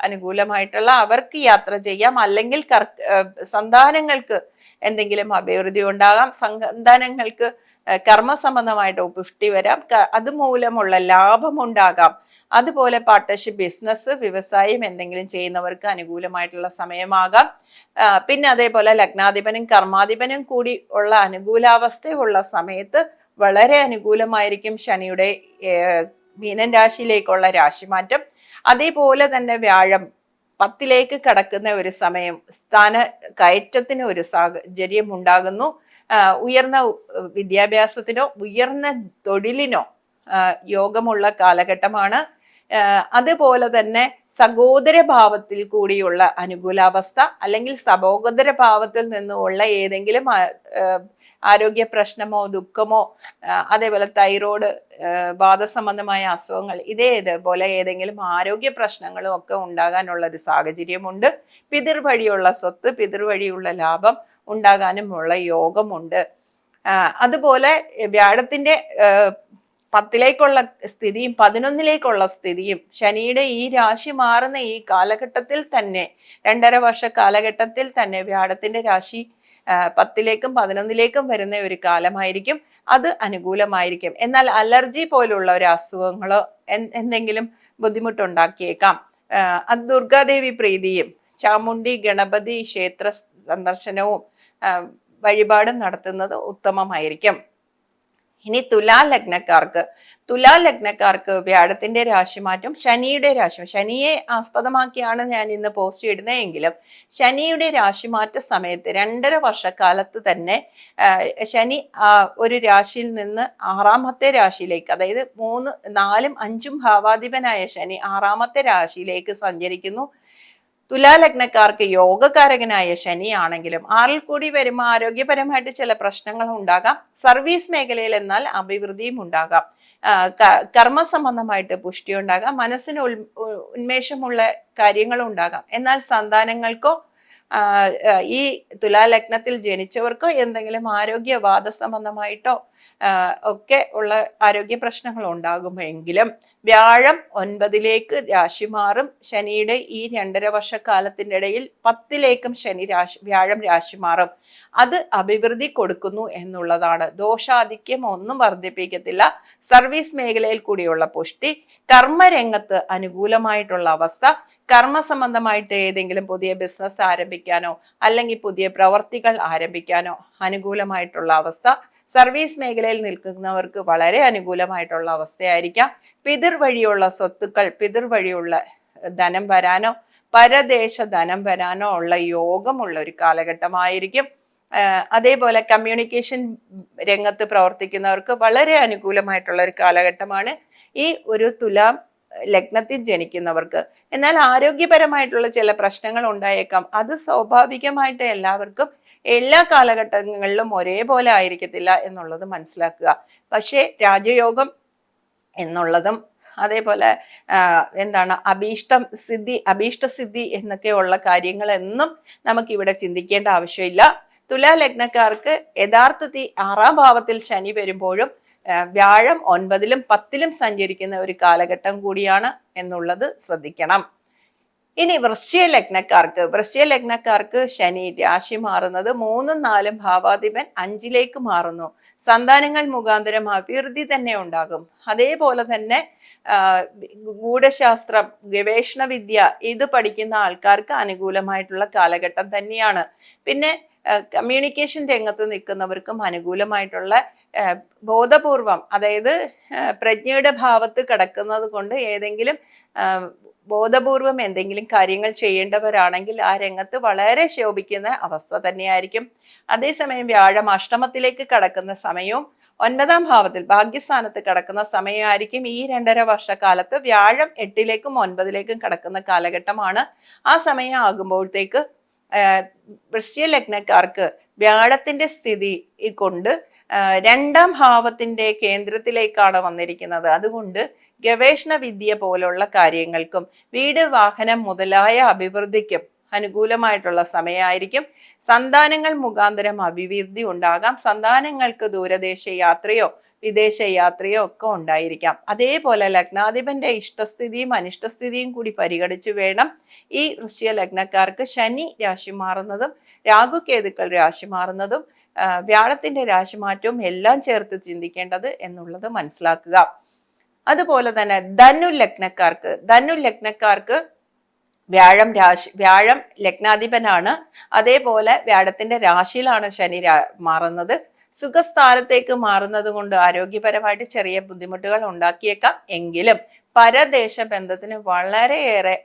അനുകൂലമായിട്ടുള്ള അവർക്ക് യാത്ര ചെയ്യാം, അല്ലെങ്കിൽ സന്താനങ്ങൾക്ക് എന്തെങ്കിലും അഭിവൃദ്ധി ഉണ്ടാകാം, സന്താനങ്ങൾക്ക് കർമ്മസംബന്ധമായിട്ട് പുഷ്ടി വരാം, അതുമൂലമുള്ള ലാഭമുണ്ടാകാം. അതുപോലെ പാർട്ട്ണർഷിപ്പ്, ബിസിനസ്, വ്യവസായം എന്തെങ്കിലും ചെയ്യുന്നവർക്ക് അനുകൂലമായിട്ടുള്ള സമയമാകാം. പിന്നെ അതേപോലെ ലഗ്നാധിപനും കർമാധിപനും കൂടി ഉള്ള അനുകൂലാവസ്ഥയുള്ള സമയത്ത് വളരെ അനുകൂലമായിരിക്കും ശനിയുടെ മീനൻ രാശിയിലേക്കുള്ള രാശിമാറ്റം. അതേപോലെ തന്നെ വ്യാഴം 10ലേക്ക് കടക്കുന്ന ഒരു സമയം, സ്ഥാന കയറ്റത്തിന് ഒരു സാഹചര്യം ഉണ്ടാകുന്നു. ഉയർന്ന വിദ്യാഭ്യാസത്തിനോ ഉയർന്ന തൊഴിലിനോ യോഗമുള്ള കാലഘട്ടമാണ്. അതുപോലെ തന്നെ സഹോദര ഭാവത്തിൽ കൂടിയുള്ള അനുകൂലാവസ്ഥ, അല്ലെങ്കിൽ സഹോദര ഭാവത്തിൽ നിന്നുള്ള ഏതെങ്കിലും ആരോഗ്യ പ്രശ്നമോ ദുഃഖമോ, അതേപോലെ തൈറോയ്ഡ്, വാദസംബന്ധമായ അസുഖങ്ങൾ, ഇതേപോലെ ഏതെങ്കിലും ആരോഗ്യ പ്രശ്നങ്ങളും ഒക്കെ ഉണ്ടാകാനുള്ള ഒരു സാഹചര്യമുണ്ട്. പിതൃവഴിയുള്ള സ്വത്ത്, പിതൃവഴിയുള്ള ലാഭം ഉണ്ടാകാനുമുള്ള യോഗമുണ്ട്. അതുപോലെ വ്യാഴത്തിന്റെ 10ലേക്കുള്ള സ്ഥിതിയും 11ലേക്കുള്ള സ്ഥിതിയും ശനിയുടെ ഈ രാശി മാറുന്ന ഈ കാലഘട്ടത്തിൽ തന്നെ, 2.5 വർഷ കാലഘട്ടത്തിൽ തന്നെ വ്യാഴത്തിന്റെ രാശി 10ലേക്കും 11ലേക്കും വരുന്ന ഒരു കാലമായിരിക്കും. അത് അനുകൂലമായിരിക്കും. എന്നാൽ അലർജി പോലുള്ള ഒരു അസുഖങ്ങളോ എന്തെങ്കിലും ബുദ്ധിമുട്ടുണ്ടാക്കിയേക്കാം. അത് ദുർഗാദേവി പ്രീതിയും ചാമുണ്ഡി ഗണപതി ക്ഷേത്ര സന്ദർശനവും വഴിപാടും നടത്തുന്നത് ഉത്തമമായിരിക്കും. ഇനി തുലാ ലഗ്നക്കാർക്ക് വ്യാഴത്തിന്റെ രാശിമാറ്റം, ശനിയെ ആസ്പദമാക്കിയാണ് ഞാൻ ഇന്ന് പോസ്റ്റ് ഇടുന്നതെങ്കിലും ശനിയുടെ രാശിമാറ്റ സമയത്ത് 2.5 വർഷക്കാലത്ത് തന്നെ ശനി ഒരു രാശിയിൽ നിന്ന് 6ാമത്തെ രാശിയിലേക്ക്, അതായത് 3, 4, 5ഉം ഭാവാധിപനായ ശനി 6ാമത്തെ രാശിയിലേക്ക് സഞ്ചരിക്കുന്നു. തുലാലഗ്നക്കാർക്ക് യോഗകാരകനായ ശനിയാണെങ്കിലും 6ൽ കൂടി വരുമ്പോൾ ആരോഗ്യപരമായിട്ട് ചില പ്രശ്നങ്ങൾ ഉണ്ടാകാം. സർവീസ് മേഖലയിൽ എന്നാൽ അഭിവൃദ്ധിയും ഉണ്ടാകാം. കർമ്മസംബന്ധമായിട്ട് പുഷ്ടി ഉണ്ടാകാം. മനസ്സിന് ഉന്മേഷമുള്ള കാര്യങ്ങളും ഉണ്ടാകാം. എന്നാൽ സന്താനങ്ങൾക്കോ ഈ തുലാലഗ്നത്തിൽ ജനിച്ചവർക്കോ എന്തെങ്കിലും ആരോഗ്യവാദ സംബന്ധമായിട്ടോ ഒക്കെ ഉള്ള ആരോഗ്യ പ്രശ്നങ്ങൾ ഉണ്ടാകുമെങ്കിലും വ്യാഴം 9ലേക്ക് രാശി മാറും. ശനിയുടെ ഈ 2.5 വർഷക്കാലത്തിൻ്റെ ഇടയിൽ 10ലേക്കും വ്യാഴം രാശി മാറും. അത് അഭിവൃദ്ധി കൊടുക്കുന്നു എന്നുള്ളതാണ്. ദോഷാധിക്യം ഒന്നും വർദ്ധിപ്പിക്കത്തില്ല. സർവീസ് മേഖലയിൽ കൂടിയുള്ള പുഷ്ടി, കർമ്മരംഗത്ത് അനുകൂലമായിട്ടുള്ള അവസ്ഥ, കർമ്മസംബന്ധമായിട്ട് ഏതെങ്കിലും പുതിയ ബിസിനസ് ആരംഭിക്കാനോ അല്ലെങ്കിൽ പുതിയ പ്രവർത്തികൾ ആരംഭിക്കാനോ അനുകൂലമായിട്ടുള്ള അവസ്ഥ, സർവീസ് മേഖലയിൽ നിൽക്കുന്നവർക്ക് വളരെ അനുകൂലമായിട്ടുള്ള അവസ്ഥയായിരിക്കാം. പിതൃവഴിയുള്ള സ്വത്തുക്കൾ, പിതൃവഴിയുള്ള ധനം വരാനോ പരദേശ ധനം വരാനോ ഉള്ള യോഗമുള്ള ഒരു കാലഘട്ടമായിരിക്കും. അതേപോലെ കമ്മ്യൂണിക്കേഷൻ രംഗത്ത് പ്രവർത്തിക്കുന്നവർക്ക് വളരെ അനുകൂലമായിട്ടുള്ള ഒരു കാലഘട്ടമാണ് ഈ ഒരു തുലാം ലഗ്നത്തിൽ ജനിക്കുന്നവർക്ക്. എന്നാൽ ആരോഗ്യപരമായിട്ടുള്ള ചില പ്രശ്നങ്ങൾ ഉണ്ടായേക്കാം. അത് സ്വാഭാവികമായിട്ട് എല്ലാവർക്കും എല്ലാ കാലഘട്ടങ്ങളിലും ഒരേപോലെ ആയിരിക്കത്തില്ല എന്നുള്ളത് മനസ്സിലാക്കുക. പക്ഷേ രാജയോഗം എന്നുള്ളതും അതേപോലെ അഭീഷ്ടസിദ്ധി എന്നൊക്കെയുള്ള കാര്യങ്ങളെന്നും നമുക്കിവിടെ ചിന്തിക്കേണ്ട ആവശ്യമില്ല. തുലാ ലഗ്നക്കാർക്ക് യഥാർത്ഥത്തിൽ 6ാം ഭാവത്തിൽ ശനി വരുമ്പോഴും വ്യാഴം 9ലും 10ലും സഞ്ചരിക്കുന്ന ഒരു കാലഘട്ടം കൂടിയാണ് എന്നുള്ളത് ശ്രദ്ധിക്കണം. ഇനി വൃശ്ചിക ലഗ്നക്കാർക്ക് ശനി രാശി മാറുന്നത് 3ഉം 4ഉം ഭാവാധിപൻ 5ലേക്ക് മാറുന്നു. സന്താനങ്ങൾ മുഖാന്തരം അഭിവൃദ്ധി തന്നെ ഉണ്ടാകും. അതേപോലെ തന്നെ ഗൂഢശാസ്ത്രം, ഗവേഷണ വിദ്യ ഇത് പഠിക്കുന്ന ആൾക്കാർക്ക് അനുകൂലമായിട്ടുള്ള കാലഘട്ടം തന്നെയാണ്. പിന്നെ കമ്മ്യൂണിക്കേഷൻ രംഗത്ത് നിൽക്കുന്നവർക്കും അനുകൂലമായിട്ടുള്ള ബോധപൂർവം, അതായത് പ്രജ്ഞയുടെ ഭാവത്ത് കിടക്കുന്നത് കൊണ്ട് ഏതെങ്കിലും ബോധപൂർവം എന്തെങ്കിലും കാര്യങ്ങൾ ചെയ്യേണ്ടവരാണെങ്കിൽ ആ രംഗത്ത് വളരെ ശോഭിക്കുന്ന അവസ്ഥ തന്നെയായിരിക്കും. അതേസമയം വ്യാഴം അഷ്ടമത്തിലേക്ക് കടക്കുന്ന സമയവും 9ാം ഭാവത്തിൽ ഭാഗ്യസ്ഥാനത്ത് കിടക്കുന്ന സമയമായിരിക്കും. ഈ 2.5 വർഷക്കാലത്ത് വ്യാഴം 8ലേക്കും 9ലേക്കും കടക്കുന്ന കാലഘട്ടമാണ്. ആ സമയം ആകുമ്പോഴത്തേക്ക് വൃശ്ചിക ലഗ്നക്കാർക്ക് വ്യാഴത്തിന്റെ സ്ഥിതി കൊണ്ട് 2ാം ഭാവത്തിന്റെ കേന്ദ്രത്തിലേക്കാണ് വന്നിരിക്കുന്നത്. അതുകൊണ്ട് ഗവേഷണ വിദ്യ പോലുള്ള കാര്യങ്ങൾക്കും വീട്, വാഹനം മുതലായ അഭിവൃദ്ധിക്കും അനുകൂലമായിട്ടുള്ള സമയമായിരിക്കും. സന്താനങ്ങൾ മുഖാന്തരം അഭിവൃദ്ധി ഉണ്ടാകാം. സന്താനങ്ങൾക്ക് ദൂരദേശ യാത്രയോ വിദേശ യാത്രയോ ഒക്കെ ഉണ്ടായിരിക്കാം. അതേപോലെ ലഗ്നാധിപന്റെ ഇഷ്ടസ്ഥിതിയും അനിഷ്ടസ്ഥിതിയും കൂടി പരിഗണിച്ച് വേണം ഈ വൃശ്ചിക ലഗ്നക്കാർക്ക് ശനി രാശി മാറുന്നതും രാഹുകേതുക്കൾ രാശി മാറുന്നതും വ്യാഴത്തിന്റെ രാശിമാറ്റവും എല്ലാം ചേർത്ത് ചിന്തിക്കേണ്ടത് എന്നുള്ളത് മനസ്സിലാക്കുക. അതുപോലെ തന്നെ ധനു ലഗ്നക്കാർക്ക് വ്യാഴം ലഗ്നാധിപനാണ്. അതേപോലെ വ്യാഴത്തിന്റെ രാശിയിലാണ് ശനി മാറുന്നത്. സുഖസ്ഥാനത്തേക്ക് മാറുന്നത് കൊണ്ട് ആരോഗ്യപരമായിട്ട് ചെറിയ ബുദ്ധിമുട്ടുകൾ ഉണ്ടാക്കിയേക്കാം. എങ്കിലും പരദേശ ബന്ധത്തിന് വളരെയേറെ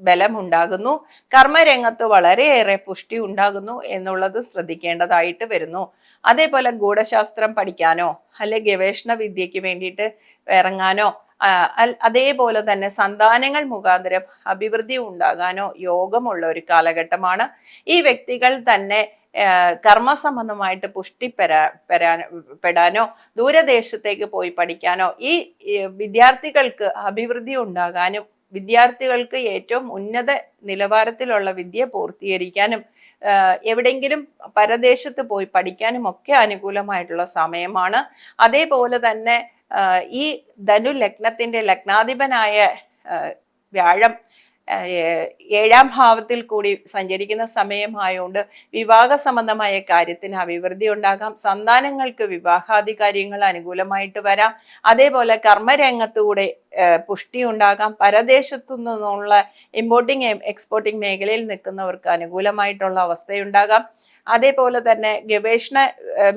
ബലമുണ്ടാകുന്നു. കർമ്മരംഗത്ത് വളരെയേറെ പുഷ്ടി ഉണ്ടാകുന്നു എന്നുള്ളത് ശ്രദ്ധിക്കേണ്ടതായിട്ട് വരുന്നു. അതേപോലെ ഗൂഢശാസ്ത്രം പഠിക്കാനോ അല്ലെ ഗവേഷണ വിദ്യയ്ക്ക് വേണ്ടിയിട്ട് ഇറങ്ങാനോ അതേപോലെ തന്നെ സന്താനങ്ങൾ മുഖാന്തരം അഭിവൃദ്ധി ഉണ്ടാകാനോ യോഗമുള്ള ഒരു കാലഘട്ടമാണ്. ഈ വ്യക്തികൾ തന്നെ കർമ്മസംബന്ധമായിട്ട് പെടാനോ ദൂരദേശത്തേക്ക് പോയി പഠിക്കാനോ ഈ വിദ്യാർത്ഥികൾക്ക് അഭിവൃദ്ധി ഉണ്ടാകാനും വിദ്യാർത്ഥികൾക്ക് ഏറ്റവും ഉന്നത നിലവാരത്തിലുള്ള വിദ്യ പൂർത്തീകരിക്കാനും എവിടെയെങ്കിലും പരദേശത്ത് പോയി പഠിക്കാനും ഒക്കെ അനുകൂലമായിട്ടുള്ള സമയമാണ്. അതേപോലെ തന്നെ ഈ ധനു ലഗ്നത്തിന്റെ ലഗ്നാധിപനായ വ്യാഴം 7ാം ഭാവത്തിൽ കൂടി സഞ്ചരിക്കുന്ന സമയമായതുകൊണ്ട് വിവാഹ സംബന്ധമായ കാര്യത്തിന് അഭിവൃദ്ധി ഉണ്ടാകാം. സന്താനങ്ങൾക്ക് വിവാഹാദി കാര്യങ്ങൾ അനുകൂലമായിട്ട് വരാം. അതേപോലെ കർമ്മരംഗത്തൂടെ പുഷ്ടി ഉണ്ടാകാം. പരദേശത്തു നിന്നുള്ള ഇമ്പോർട്ടിങ് എക്സ്പോർട്ടിങ് മേഖലയിൽ നിൽക്കുന്നവർക്ക് അനുകൂലമായിട്ടുള്ള അവസ്ഥയുണ്ടാകാം. അതേപോലെ തന്നെ ഗവേഷണ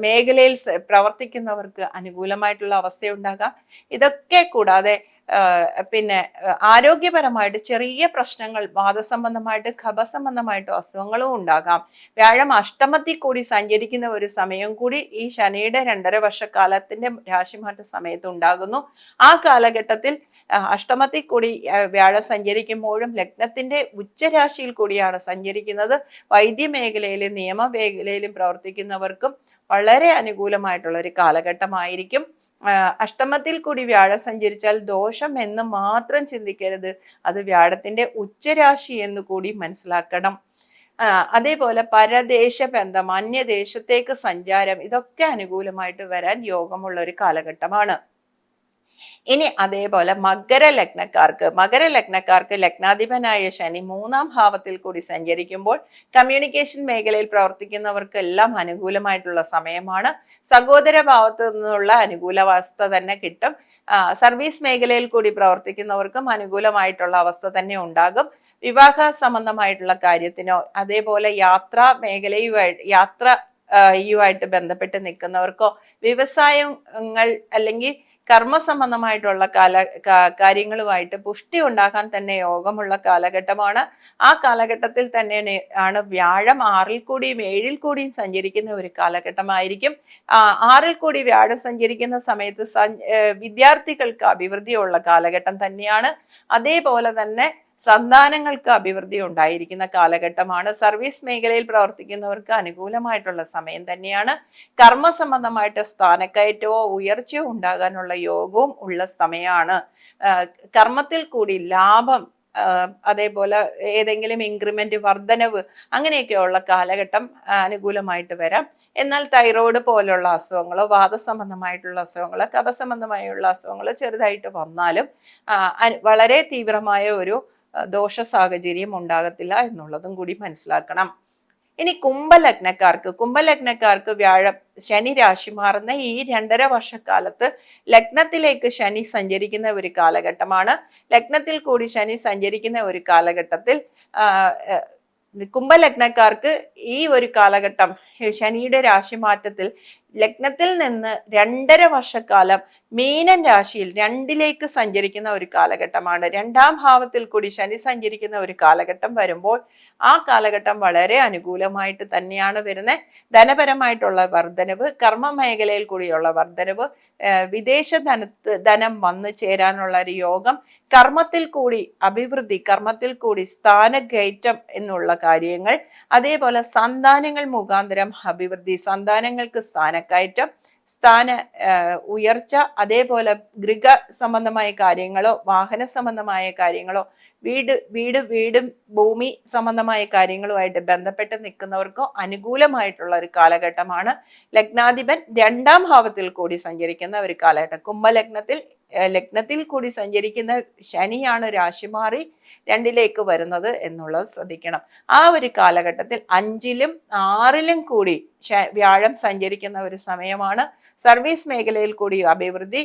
മേഖലയിൽ പ്രവർത്തിക്കുന്നവർക്ക് അനുകൂലമായിട്ടുള്ള അവസ്ഥയുണ്ടാകാം. ഇതൊക്കെ കൂടാതെ പിന്നെ ആരോഗ്യപരമായിട്ട് ചെറിയ പ്രശ്നങ്ങൾ, വാദസംബന്ധമായിട്ട് കഫസംബന്ധമായിട്ട് അസുഖങ്ങളും ഉണ്ടാകാം. വ്യാഴം അഷ്ടമത്തിൽ കൂടി സഞ്ചരിക്കുന്ന ഒരു സമയം കൂടി ഈ ശനിയുടെ 2.5 വർഷക്കാലത്തിന്റെ രാശിമാറ്റ സമയത്ത് ഉണ്ടാകുന്നു. ആ കാലഘട്ടത്തിൽ അഷ്ടമത്തിൽ കൂടി വ്യാഴം സഞ്ചരിക്കുമ്പോഴും ലഗ്നത്തിന്റെ ഉച്ചരാശിയിൽ കൂടിയാണ് സഞ്ചരിക്കുന്നത്. വൈദ്യമേഖലയിലും നിയമമേഖലയിലും പ്രവർത്തിക്കുന്നവർക്കും വളരെ അനുകൂലമായിട്ടുള്ള ഒരു കാലഘട്ടമായിരിക്കും. അഷ്ടമത്തിൽ കൂടി വ്യാഴം സഞ്ചരിച്ചാൽ ദോഷം എന്ന് മാത്രം ചിന്തിക്കരുത്, അത് വ്യാഴത്തിന്റെ ഉച്ചരാശി എന്ന് കൂടി മനസ്സിലാക്കണം. അതേപോലെ പരദേശ ബന്ധം, അന്യദേശത്തേക്ക് സഞ്ചാരം, ഇതൊക്കെ അനുകൂലമായിട്ട് വരാൻ യോഗമുള്ള ഒരു കാലഘട്ടമാണ്. ഇനി അതേപോലെ മകര ലഗ്നക്കാർക്ക് ലഗ്നാധിപനായ ശനി 3ാം ഭാവത്തിൽ കൂടി സഞ്ചരിക്കുമ്പോൾ കമ്മ്യൂണിക്കേഷൻ മേഖലയിൽ പ്രവർത്തിക്കുന്നവർക്ക് എല്ലാം അനുകൂലമായിട്ടുള്ള സമയമാണ്. സഹോദര ഭാവത്ത് നിന്നുള്ള അനുകൂലാവസ്ഥ തന്നെ കിട്ടും. സർവീസ് മേഖലയിൽ കൂടി പ്രവർത്തിക്കുന്നവർക്കും അനുകൂലമായിട്ടുള്ള അവസ്ഥ തന്നെ ഉണ്ടാകും. വിവാഹ സംബന്ധമായിട്ടുള്ള കാര്യത്തിനോ അതേപോലെ യാത്രാ യുമായിട്ട് ബന്ധപ്പെട്ട് നിൽക്കുന്നവർക്കോ വ്യവസായങ്ങൾ അല്ലെങ്കിൽ കർമ്മസംബന്ധമായിട്ടുള്ള കാര്യങ്ങളുമായിട്ട് പുഷ്ടി ഉണ്ടാക്കാൻ തന്നെ യോഗമുള്ള കാലഘട്ടമാണ്. ആ കാലഘട്ടത്തിൽ തന്നെ ആണ് വ്യാഴം 6ൽ കൂടിയും 7ൽ കൂടിയും സഞ്ചരിക്കുന്ന ഒരു കാലഘട്ടമായിരിക്കും. 6ൽ കൂടി വ്യാഴം സഞ്ചരിക്കുന്ന സമയത്ത് വിദ്യാർത്ഥികൾക്ക് അഭിവൃദ്ധിയുള്ള കാലഘട്ടം തന്നെയാണ്. അതേപോലെ തന്നെ സന്താനങ്ങൾക്ക് അഭിവൃദ്ധി ഉണ്ടായിരിക്കുന്ന കാലഘട്ടമാണ്. സർവീസ് മേഖലയിൽ പ്രവർത്തിക്കുന്നവർക്ക് അനുകൂലമായിട്ടുള്ള സമയം തന്നെയാണ്. കർമ്മസംബന്ധമായിട്ട് സ്ഥാനക്കയറ്റവോ ഉയർച്ചയോ ഉണ്ടാകാനുള്ള യോഗവും ഉള്ള സമയമാണ്. കർമ്മത്തിൽ കൂടി ലാഭം, അതേപോലെ ഏതെങ്കിലും ഇൻക്രിമെന്റ്, വർധനവ്, അങ്ങനെയൊക്കെയുള്ള കാലഘട്ടം അനുകൂലമായിട്ട് വരാം. എന്നാൽ തൈറോയ്ഡ് പോലുള്ള അസുഖങ്ങളോ വാദസംബന്ധമായിട്ടുള്ള അസുഖങ്ങളോ കഫസംബന്ധമായുള്ള അസുഖങ്ങളോ ചെറുതായിട്ട് വന്നാലും വളരെ തീവ്രമായ ഒരു ദോഷ സാഹചര്യം ഉണ്ടാകത്തില്ല എന്നുള്ളതും കൂടി മനസ്സിലാക്കണം. ഇനി കുംഭലഗ്നക്കാർക്ക് വ്യാഴം ശനി രാശി മാറുന്ന ഈ 2.5 വർഷക്കാലത്ത് ലഗ്നത്തിലേക്ക് ശനി സഞ്ചരിക്കുന്ന ഒരു കാലഘട്ടമാണ്. ലഗ്നത്തിൽ കൂടി ശനി സഞ്ചരിക്കുന്ന ഒരു കാലഘട്ടത്തിൽ കുംഭലഗ്നക്കാർക്ക് ഈ ഒരു കാലഘട്ടം ശനിയുടെ രാശി മാറ്റത്തിൽ ലഗ്നത്തിൽ നിന്ന് 2.5 വർഷക്കാലം മീനൻ രാശിയിൽ 2ലേക്ക് സഞ്ചരിക്കുന്ന ഒരു കാലഘട്ടമാണ്. 2ാം ഭാവത്തിൽ കൂടി ശനി സഞ്ചരിക്കുന്ന ഒരു കാലഘട്ടം വരുമ്പോൾ ആ കാലഘട്ടം വളരെ അനുകൂലമായിട്ട് തന്നെയാണ് വരുന്നത്. ധനപരമായിട്ടുള്ള വർധനവ്, കർമ്മ മേഖലയിൽ കൂടിയുള്ള വർധനവ്, വിദേശ ധനം വന്നു ചേരാനുള്ള ഒരു യോഗം, കർമ്മത്തിൽ കൂടി അഭിവൃദ്ധി, കർമ്മത്തിൽ കൂടി സ്ഥാനകയറ്റം എന്നുള്ള കാര്യങ്ങൾ, അതേപോലെ സന്താനങ്ങൾ മുഖാന്തരം അഭിവൃദ്ധി, സന്താനങ്ങൾക്ക് സ്ഥാനക്കയറ്റം, സ്ഥാന ഉയർച്ച, അതേപോലെ ഗൃഹ സംബന്ധമായ കാര്യങ്ങളോ വാഹന സംബന്ധമായ കാര്യങ്ങളോ വീടും ഭൂമി സംബന്ധമായ കാര്യങ്ങളുമായിട്ട് ബന്ധപ്പെട്ട് നിൽക്കുന്നവർക്കോ അനുകൂലമായിട്ടുള്ള ഒരു കാലഘട്ടമാണ്. ലഗ്നാധിപൻ 2ാം ഭാവത്തിൽ കൂടി സഞ്ചരിക്കുന്ന ഒരു കാലഘട്ടം. ലഗ്നത്തിൽ കൂടി സഞ്ചരിക്കുന്ന ശനിയാണ് രാശി മാറി 2ലേക്ക് വരുന്നത് എന്നുള്ളത് ശ്രദ്ധിക്കണം. ആ ഒരു കാലഘട്ടത്തിൽ 5ലും 6ലും കൂടി വ്യാഴം സഞ്ചരിക്കുന്ന ഒരു സമയമാണ്. സർവീസ് മേഖലയിൽ കൂടി അഭിവൃദ്ധി,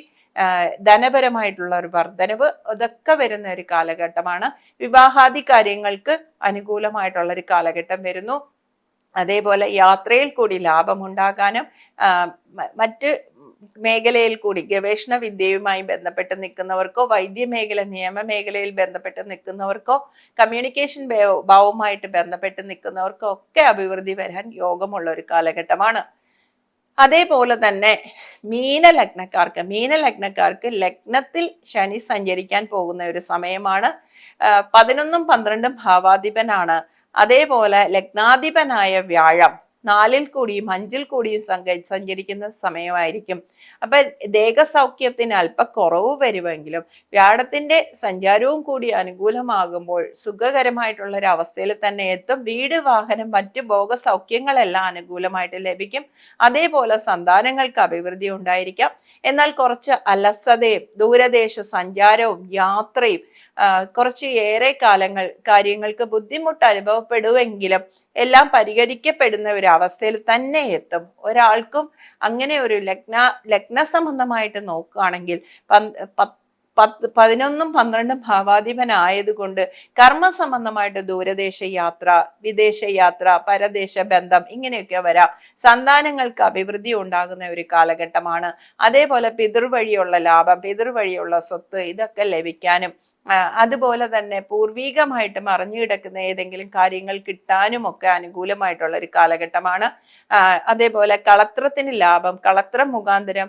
ധനപരമായിട്ടുള്ള ഒരു വർധനവ്, ഇതൊക്കെ വരുന്ന ഒരു കാലഘട്ടമാണ്. വിവാഹാദി കാര്യങ്ങൾക്ക് അനുകൂലമായിട്ടുള്ള ഒരു കാലഘട്ടം വരുന്നു. അതേപോലെ യാത്രയിൽ കൂടി ലാഭമുണ്ടാകാനും മറ്റ് മേഖലയിൽ കൂടി ഗവേഷണ വിദ്യയുമായി ബന്ധപ്പെട്ട് നിൽക്കുന്നവർക്കോ, വൈദ്യമേഖല നിയമമേഖലയിൽ ബന്ധപ്പെട്ട് നിൽക്കുന്നവർക്കോ, കമ്മ്യൂണിക്കേഷൻ ഭാവവുമായിട്ട് ബന്ധപ്പെട്ട് നിൽക്കുന്നവർക്കോ ഒക്കെ അഭിവൃദ്ധി വരാൻ യോഗമുള്ള ഒരു കാലഘട്ടമാണ്. അതേപോലെ തന്നെ മീനലഗ്നക്കാർക്ക് ലഗ്നത്തിൽ ശനി സഞ്ചരിക്കാൻ പോകുന്ന ഒരു സമയമാണ്. 11ഉം 12ഉം ഭാവാധിപനാണ്. അതേപോലെ ലഗ്നാധിപനായ വ്യാഴം 4ൽ കൂടിയും 5ൽ കൂടിയും സഞ്ചരിക്കുന്ന സമയമായിരിക്കും. അപ്പൊ ദേഹസൗഖ്യത്തിന് അല്പക്കുറവ് വരുമെങ്കിലും വ്യാഴത്തിന്റെ സഞ്ചാരവും കൂടി അനുകൂലമാകുമ്പോൾ സുഖകരമായിട്ടുള്ള ഒരു അവസ്ഥയിൽ തന്നെ എത്തും. വീട്, വാഹനം, മറ്റ് ഭോഗസൗഖ്യങ്ങളെല്ലാം അനുകൂലമായിട്ട് ലഭിക്കും. അതേപോലെ സന്താനങ്ങൾക്ക് അഭിവൃദ്ധി ഉണ്ടായിരിക്കാം. എന്നാൽ കുറച്ച് അലസതയും ദൂരദേശ സഞ്ചാരവും യാത്രയും കുറച്ച് ഏറെ കാര്യങ്ങൾക്ക് ബുദ്ധിമുട്ട് അനുഭവപ്പെടുമെങ്കിലും എല്ലാം പരിഹരിക്കപ്പെടുന്ന ഒരു അവസ്ഥയിൽ തന്നെ എത്തും. ഒരാൾക്കും അങ്ങനെ ഒരു ലഗ്ന സംബന്ധമായിട്ട് നോക്കുകയാണെങ്കിൽ 11ഉം 12ഉം ഭാവാധിപനായതുകൊണ്ട് കർമ്മ സംബന്ധമായിട്ട് ദൂരദേശ യാത്ര, വിദേശ യാത്ര, പരദേശ ബന്ധം ഇങ്ങനെയൊക്കെ വരാം. സന്താനങ്ങൾക്ക് അഭിവൃദ്ധി ഉണ്ടാകുന്ന ഒരു കാലഘട്ടമാണ്. അതേപോലെ പിതൃവഴിയുള്ള ലാഭം, പിതൃവഴിയുള്ള സ്വത്ത് ഇതൊക്കെ ലഭിക്കാനും അതുപോലെ തന്നെ പൂർവീകമായിട്ട് മറിഞ്ഞു കിടക്കുന്ന ഏതെങ്കിലും കാര്യങ്ങൾ കിട്ടാനും ഒക്കെ അനുകൂലമായിട്ടുള്ള ഒരു കാലഘട്ടമാണ്. അതേപോലെ കളത്രത്തിന് ലാഭം, കളത്രം മുഖാന്തരം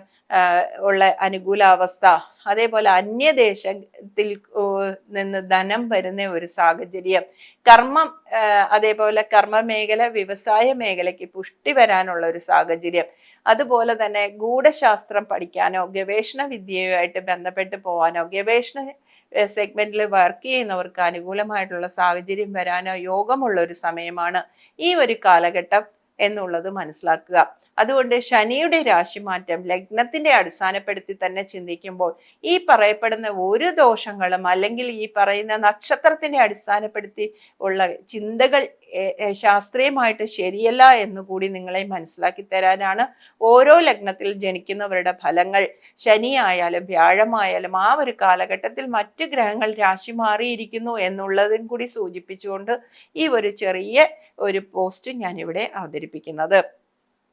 ഉള്ള അനുകൂലാവസ്ഥ, അതേപോലെ അന്യദേശത്തിൽ നിന്ന് ധനം വരുന്ന ഒരു സാഹചര്യം, കർമ്മം, അതേപോലെ കർമ്മ മേഖല, വ്യവസായ മേഖലയ്ക്ക് പുഷ്ടി വരാനുള്ള ഒരു സാഹചര്യം, അതുപോലെ തന്നെ ഗൂഢശാസ്ത്രം പഠിക്കാനോ ഗവേഷണ വിദ്യയുമായിട്ട് ബന്ധപ്പെട്ട് പോകാനോ ഗവേഷണ സെഗ്മെന്റിൽ വർക്ക് ചെയ്യുന്നവർക്ക് അനുകൂലമായിട്ടുള്ള സാഹചര്യം വരാനോ യോഗമുള്ള ഒരു സമയമാണ് ഈ ഒരു കാലഘട്ടം എന്നുള്ളത് മനസ്സിലാക്കുക. അതുകൊണ്ട് ശനിയുടെ രാശിമാറ്റം ലഗ്നത്തിന്റെ അടിസ്ഥാനപ്പെടുത്തി തന്നെ ചിന്തിക്കുമ്പോൾ ഈ പറയപ്പെടുന്ന ഒരു ദോഷങ്ങളും അല്ലെങ്കിൽ ഈ പറയുന്ന നക്ഷത്രത്തിനെ അടിസ്ഥാനപ്പെടുത്തി ഉള്ള ചിന്തകൾ ശാസ്ത്രീയമായിട്ട് ശരിയല്ല എന്നുകൂടി നിങ്ങളെ മനസ്സിലാക്കി തരാനാണ് ഓരോ ലഗ്നത്തിൽ ജനിക്കുന്നവരുടെ ഫലങ്ങൾ ശനി ആയാലും വ്യാഴമായാലും ആ ഒരു കാലഘട്ടത്തിൽ മറ്റു ഗ്രഹങ്ങൾ രാശി മാറിയിരിക്കുന്നു എന്നുള്ളതും കൂടി സൂചിപ്പിച്ചുകൊണ്ട് ഈ ഒരു ചെറിയ ഒരു പോസ്റ്റ് ഞാനിവിടെ അവതരിപ്പിക്കുന്നത്.